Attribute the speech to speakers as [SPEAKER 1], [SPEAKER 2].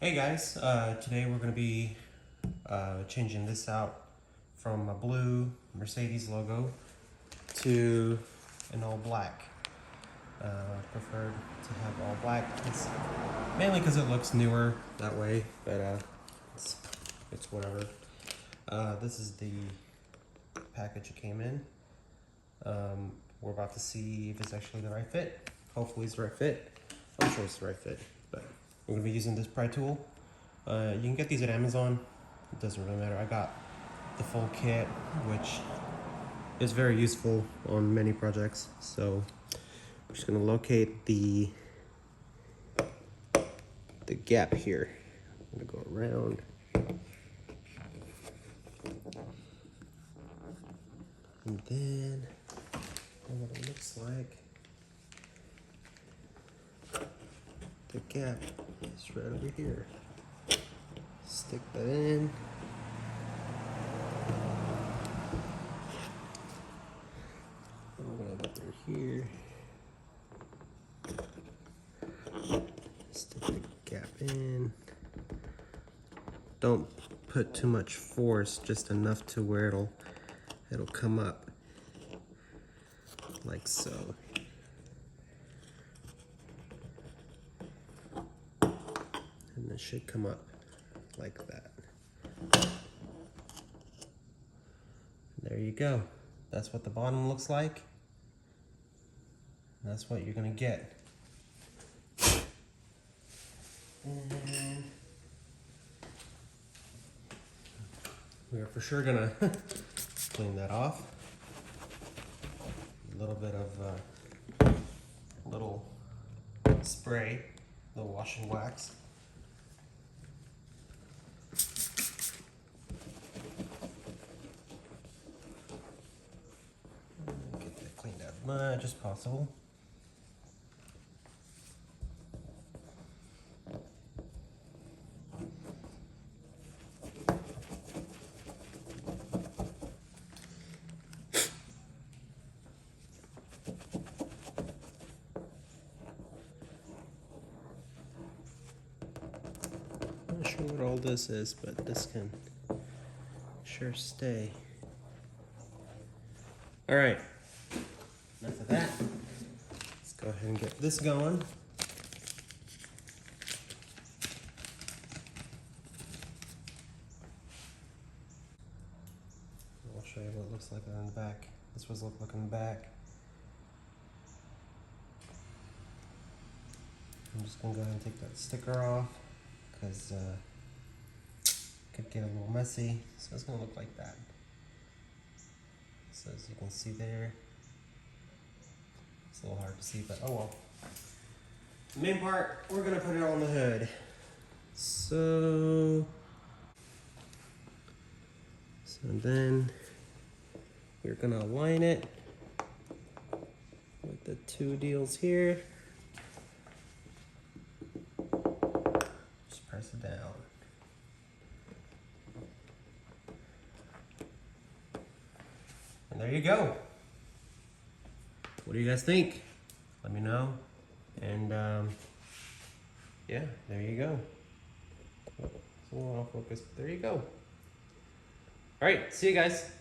[SPEAKER 1] Hey guys, today we're going to be changing this out from a blue Mercedes logo to an all black. I prefer to have all black. It's mainly because it looks newer that way, but it's whatever. This is the package it came in. We're about to see if it's actually the right fit. Hopefully it's the right fit. I'm sure it's the right fit, but we're going to be using this pry tool. You can get these at Amazon. It doesn't really matter. I got the full kit, which is very useful on many projects. So I'm just going to locate the gap here. I'm going to go around. And then what it looks like. The gap is right over here. Stick that in. I'm gonna go through here. Stick the gap in. Don't put too much force, just enough to where it'll come up. Like so. And it should come up like that. There you go. That's what the bottom looks like. That's what you're gonna get. And we are for sure gonna clean that off. A little bit of little spray, the washing wax. Get that cleaned out as much as possible. Not sure what all this is, but this can sure stay. All right, enough of that. Let's go ahead and get this going. I'll show you what it looks like on the back. This was look in the back. I'm just gonna go ahead and take that sticker off because it could get a little messy. So it's gonna look like that. So as you can see there, it's a little hard to see, but oh well. The main part, we're gonna put it on the hood. So then you're gonna align it with the two deals here. Just press it down. And there you go. What do you guys think? Let me know. And yeah, there you go. It's a little off focus, but there you go. All right, see you guys.